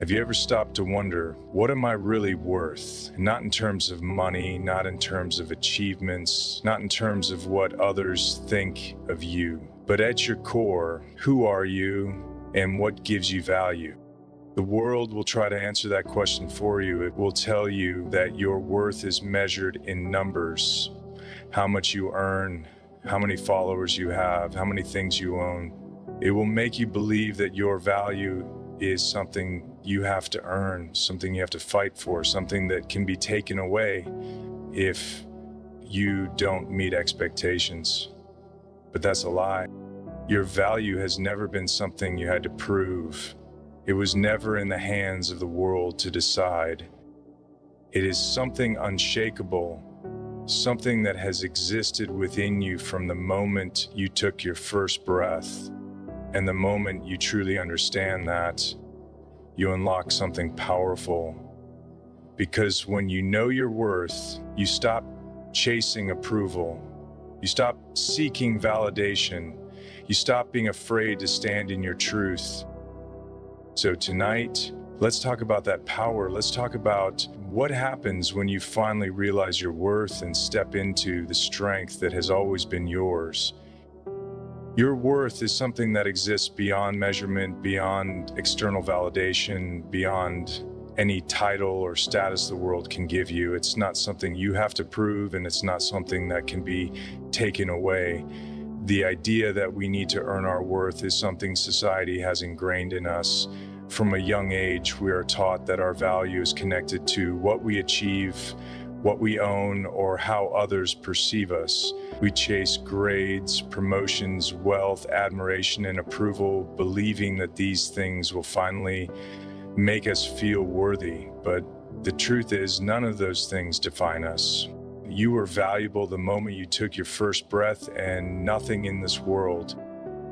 Have you ever stopped to wonder, what am I really worth? Not in terms of money, not in terms of achievements, not in terms of what others think of you, but at your core, who are you and what gives you value? The world will try to answer that question for you. It will tell you that your worth is measured in numbers, how much you earn, how many followers you have, how many things you own. It will make you believe that your value is something you have to earn, something you have to fight for, something that can be taken away if you don't meet expectations. But that's a lie. Your value has never been something you had to prove. It was never in the hands of the world to decide. It is something unshakable, something that has existed within you from the moment you took your first breath. And the moment you truly understand that, you unlock something powerful. Because when you know your worth, you stop chasing approval. You stop seeking validation. You stop being afraid to stand in your truth. So tonight, let's talk about that power. Let's talk about what happens when you finally realize your worth and step into the strength that has always been yours. Your worth is something that exists beyond measurement, beyond external validation, beyond any title or status the world can give you. It's not something you have to prove, and it's not something that can be taken away. The idea that we need to earn our worth is something society has ingrained in us. From a young age, we are taught that our value is connected to what we achieve, what we own, or how others perceive us. We chase grades, promotions, wealth, admiration, and approval, believing that these things will finally make us feel worthy. But the truth is, none of those things define us. You were valuable the moment you took your first breath, and nothing in this world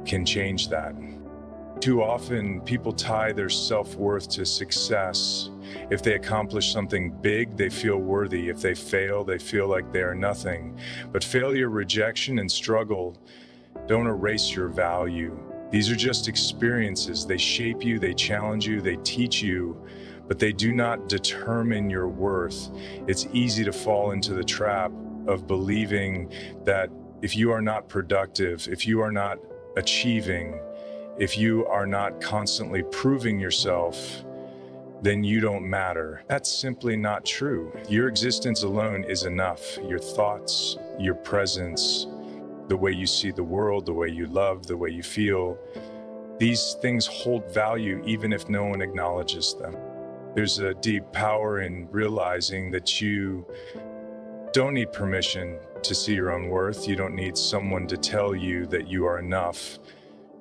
can change that. Too often, people tie their self-worth to success. If they accomplish something big, they feel worthy. If they fail, they feel like they are nothing. But failure, rejection, and struggle don't erase your value. These are just experiences. They shape you, they challenge you, they teach you, but they do not determine your worth. It's easy to fall into the trap of believing that if you are not productive, if you are not achieving, if you are not constantly proving yourself, then you don't matter. That's simply not true. Your existence alone is enough. Your thoughts, your presence, the way you see the world, the way you love, the way you feel, these things hold value even if no one acknowledges them. There's a deep power in realizing that you don't need permission to see your own worth. You don't need someone to tell you that you are enough.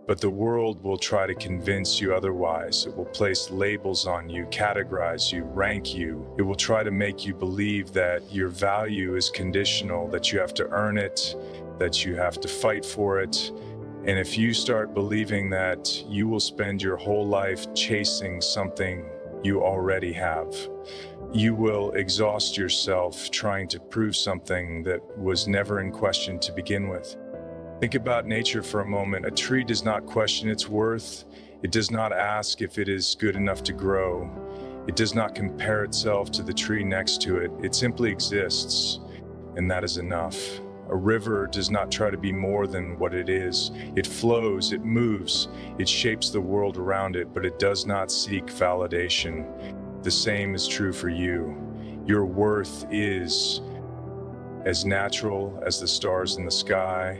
But the world will try to convince you otherwise. It will place labels on you, categorize you, rank you. It will try to make you believe that your value is conditional, that you have to earn it, that you have to fight for it. And if you start believing that, you will spend your whole life chasing something you already have. You will exhaust yourself trying to prove something that was never in question to begin with. Think about nature for a moment. A tree does not question its worth. It does not ask if it is good enough to grow. It does not compare itself to the tree next to it. It simply exists, and that is enough. A river does not try to be more than what it is. It flows, it moves, it shapes the world around it, but it does not seek validation. The same is true for you. Your worth is as natural as the stars in the sky,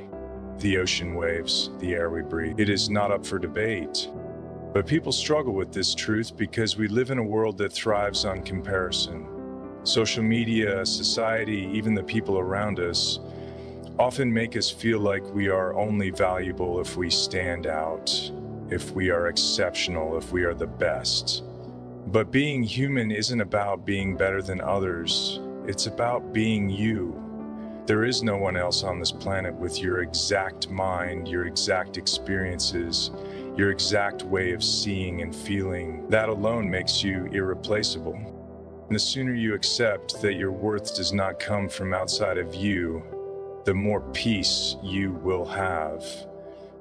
the ocean waves, the air we breathe. It is not up for debate. But people struggle with this truth because we live in a world that thrives on comparison. Social media, society, even the people around us often make us feel like we are only valuable if we stand out, if we are exceptional, if we are the best. But being human isn't about being better than others. It's about being you. There is no one else on this planet with your exact mind, your exact experiences, your exact way of seeing and feeling. That alone makes you irreplaceable. And the sooner you accept that your worth does not come from outside of you, the more peace you will have.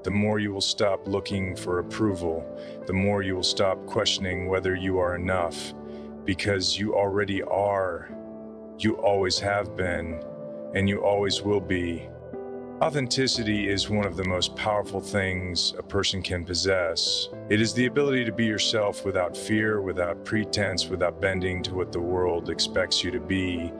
the more you will stop looking for approval, the more you will stop questioning whether you are enough, because you already are, you always have been, and you always will be. Authenticity is one of the most powerful things a person can possess. It is the ability to be yourself without fear, without pretense, without bending to what the world expects you to be.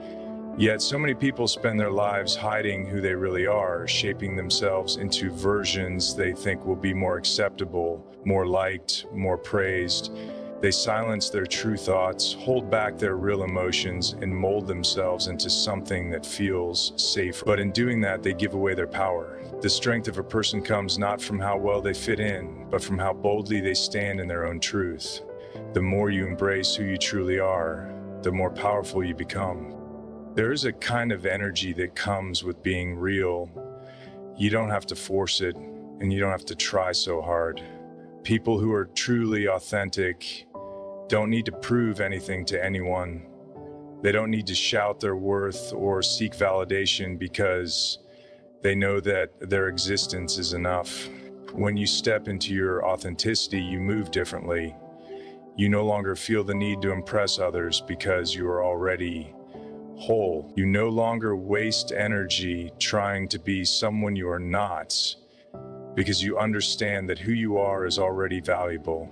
Yet so many people spend their lives hiding who they really are, shaping themselves into versions they think will be more acceptable, more liked, more praised. They silence their true thoughts, hold back their real emotions, and mold themselves into something that feels safer. But in doing that, they give away their power. The strength of a person comes not from how well they fit in, but from how boldly they stand in their own truth. The more you embrace who you truly are, the more powerful you become. There is a kind of energy that comes with being real. You don't have to force it, and you don't have to try so hard. People who are truly authentic don't need to prove anything to anyone. They don't need to shout their worth or seek validation because they know that their existence is enough. When you step into your authenticity, you move differently. You no longer feel the need to impress others because you are already whole. You no longer waste energy trying to be someone you are not, because you understand that who you are is already valuable.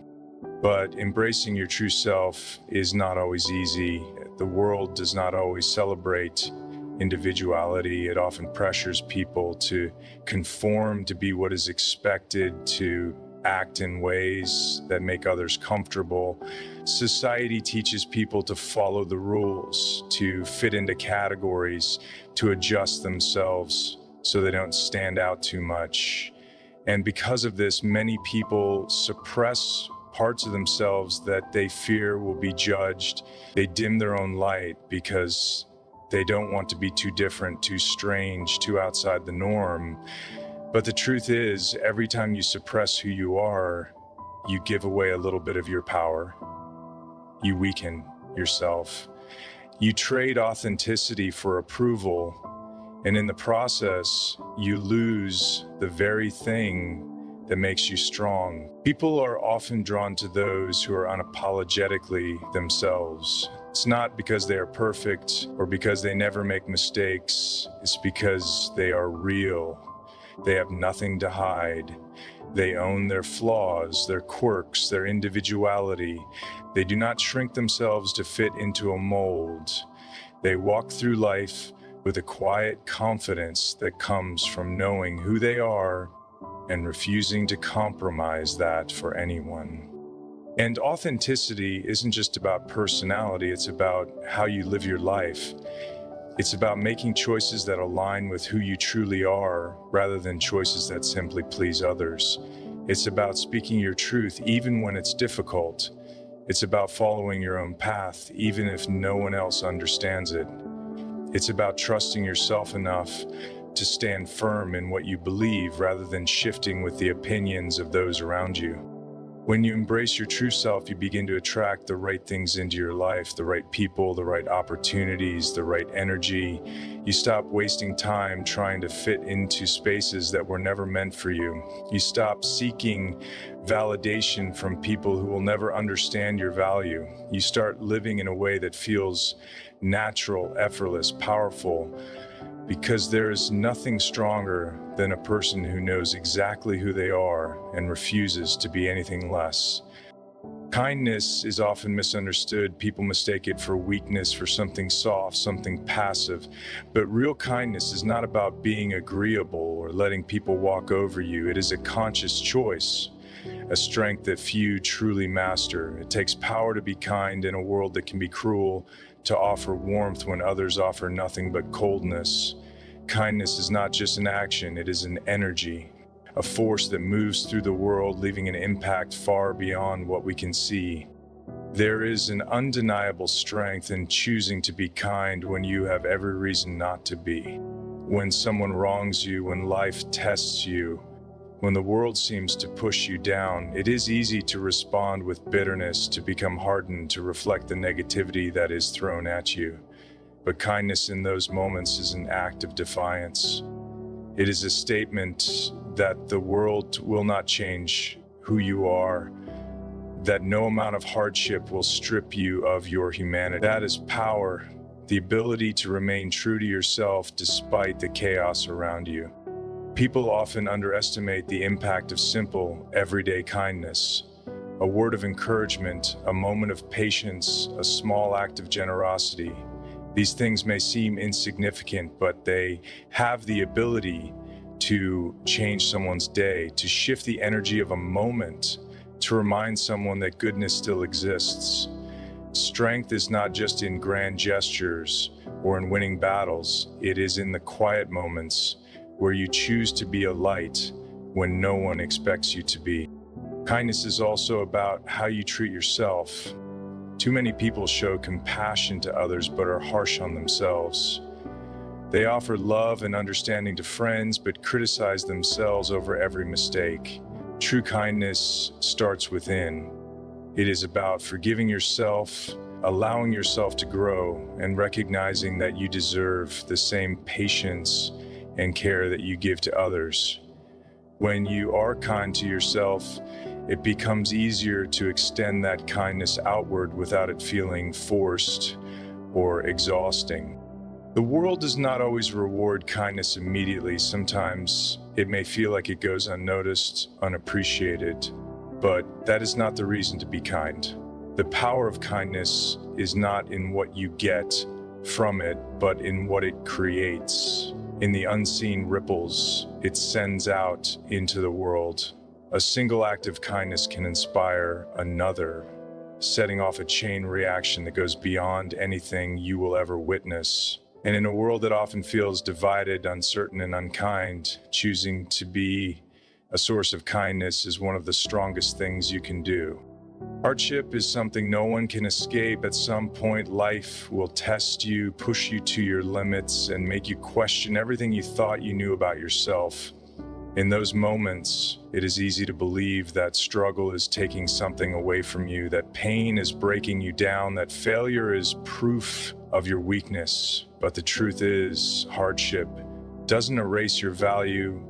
But embracing your true self is not always easy. The world does not always celebrate individuality. It often pressures people to conform, to be what is expected, to act in ways that make others comfortable. Society teaches people to follow the rules, to fit into categories, to adjust themselves so they don't stand out too much. And because of this, many people suppress parts of themselves that they fear will be judged. They dim their own light because they don't want to be too different, too strange, too outside the norm. But the truth is, every time you suppress who you are, you give away a little bit of your power. You weaken yourself. You trade authenticity for approval, and in the process, you lose the very thing that makes you strong. People are often drawn to those who are unapologetically themselves. It's not because they are perfect or because they never make mistakes. It's because they are real. They have nothing to hide. They own their flaws, their quirks, their individuality. They do not shrink themselves to fit into a mold. They walk through life with a quiet confidence that comes from knowing who they are and refusing to compromise that for anyone. And authenticity isn't just about personality, it's about how you live your life. It's about making choices that align with who you truly are, rather than choices that simply please others. It's about speaking your truth even when it's difficult. It's about following your own path, even if no one else understands it. It's about trusting yourself enough to stand firm in what you believe rather than shifting with the opinions of those around you. When you embrace your true self, you begin to attract the right things into your life, the right people, the right opportunities, the right energy. You stop wasting time trying to fit into spaces that were never meant for you. You stop seeking validation from people who will never understand your value. You start living in a way that feels natural, effortless, powerful, because there is nothing stronger than a person who knows exactly who they are and refuses to be anything less. Kindness is often misunderstood. People mistake it for weakness, for something soft, something passive. But real kindness is not about being agreeable or letting people walk over you. It is a conscious choice, a strength that few truly master. It takes power to be kind in a world that can be cruel, to offer warmth when others offer nothing but coldness. Kindness is not just an action, it is an energy, a force that moves through the world, leaving an impact far beyond what we can see. There is an undeniable strength in choosing to be kind when you have every reason not to be. When someone wrongs you, when life tests you, when the world seems to push you down, it is easy to respond with bitterness, to become hardened, to reflect the negativity that is thrown at you. But kindness in those moments is an act of defiance. It is a statement that the world will not change who you are, that no amount of hardship will strip you of your humanity. That is power, the ability to remain true to yourself despite the chaos around you. People often underestimate the impact of simple, everyday kindness. A word of encouragement, a moment of patience, a small act of generosity. These things may seem insignificant, but they have the ability to change someone's day, to shift the energy of a moment, to remind someone that goodness still exists. Strength is not just in grand gestures or in winning battles. It is in the quiet moments where you choose to be a light when no one expects you to be. Kindness is also about how you treat yourself. Too many people show compassion to others but are harsh on themselves. They offer love and understanding to friends but criticize themselves over every mistake. True kindness starts within. It is about forgiving yourself, allowing yourself to grow, and recognizing that you deserve the same patience and care that you give to others. When you are kind to yourself, it becomes easier to extend that kindness outward without it feeling forced or exhausting. The world does not always reward kindness immediately. Sometimes it may feel like it goes unnoticed, unappreciated, but that is not the reason to be kind. The power of kindness is not in what you get from it, but in what it creates. In the unseen ripples it sends out into the world. A single act of kindness can inspire another, setting off a chain reaction that goes beyond anything you will ever witness. And in a world that often feels divided, uncertain, and unkind, choosing to be a source of kindness is one of the strongest things you can do. Hardship is something no one can escape. At some point, life will test you, push you to your limits, and make you question everything you thought you knew about yourself. In those moments, it is easy to believe that struggle is taking something away from you, that pain is breaking you down, that failure is proof of your weakness. But the truth is, hardship doesn't erase your value,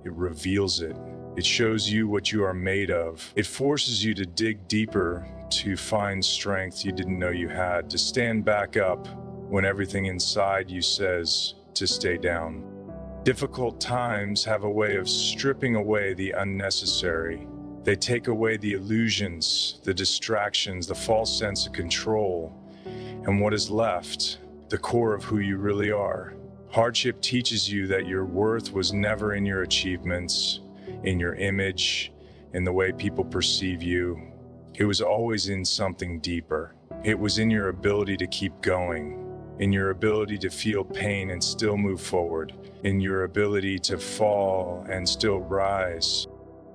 it reveals it. It shows you what you are made of. It forces you to dig deeper, to find strength you didn't know you had, to stand back up when everything inside you says to stay down. Difficult times have a way of stripping away the unnecessary. They take away the illusions, the distractions, the false sense of control, and what is left, the core of who you really are. Hardship teaches you that your worth was never in your achievements, in your image, in the way people perceive you. It was always in something deeper. It was in your ability to keep going, in your ability to feel pain and still move forward, in your ability to fall and still rise.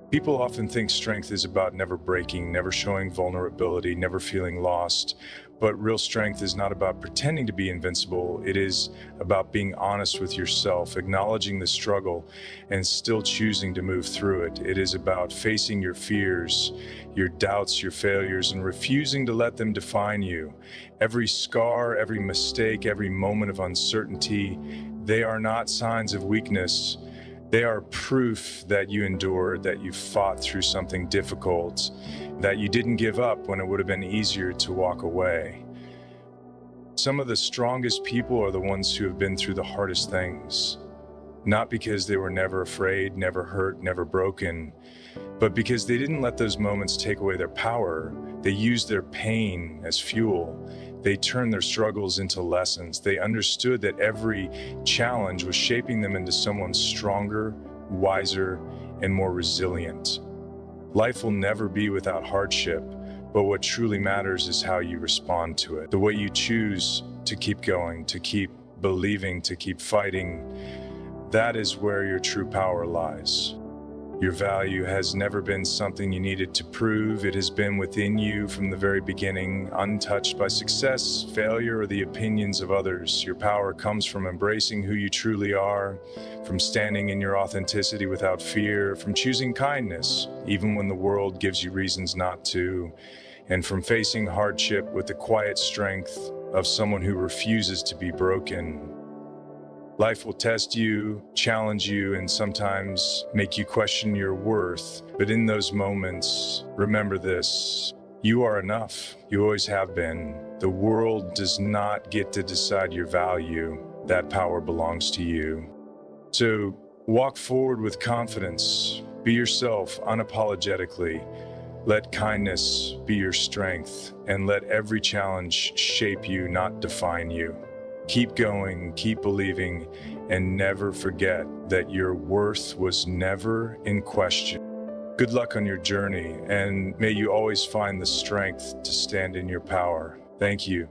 People often think strength is about never breaking, never showing vulnerability, never feeling lost. But real strength is not about pretending to be invincible. It is about being honest with yourself, acknowledging the struggle, and still choosing to move through it. It is about facing your fears, your doubts, your failures, and refusing to let them define you. Every scar, every mistake, every moment of uncertainty, they are not signs of weakness. They are proof that you endured, that you fought through something difficult, that you didn't give up when it would have been easier to walk away. Some of the strongest people are the ones who have been through the hardest things, not because they were never afraid, never hurt, never broken, but because they didn't let those moments take away their power. They used their pain as fuel. They turned their struggles into lessons. They understood that every challenge was shaping them into someone stronger, wiser, and more resilient. Life will never be without hardship, but what truly matters is how you respond to it. The way you choose to keep going, to keep believing, to keep fighting, that is where your true power lies. Your value has never been something you needed to prove. It has been within you from the very beginning, untouched by success, failure, or the opinions of others. Your power comes from embracing who you truly are, from standing in your authenticity without fear, from choosing kindness, even when the world gives you reasons not to, and from facing hardship with the quiet strength of someone who refuses to be broken. Life will test you, challenge you, and sometimes make you question your worth. But in those moments, remember this: you are enough. You always have been. The world does not get to decide your value. That power belongs to you. So walk forward with confidence. Be yourself unapologetically. Let kindness be your strength, and let every challenge shape you, not define you. Keep going, keep believing, and never forget that your worth was never in question. Good luck on your journey, and may you always find the strength to stand in your power. Thank you.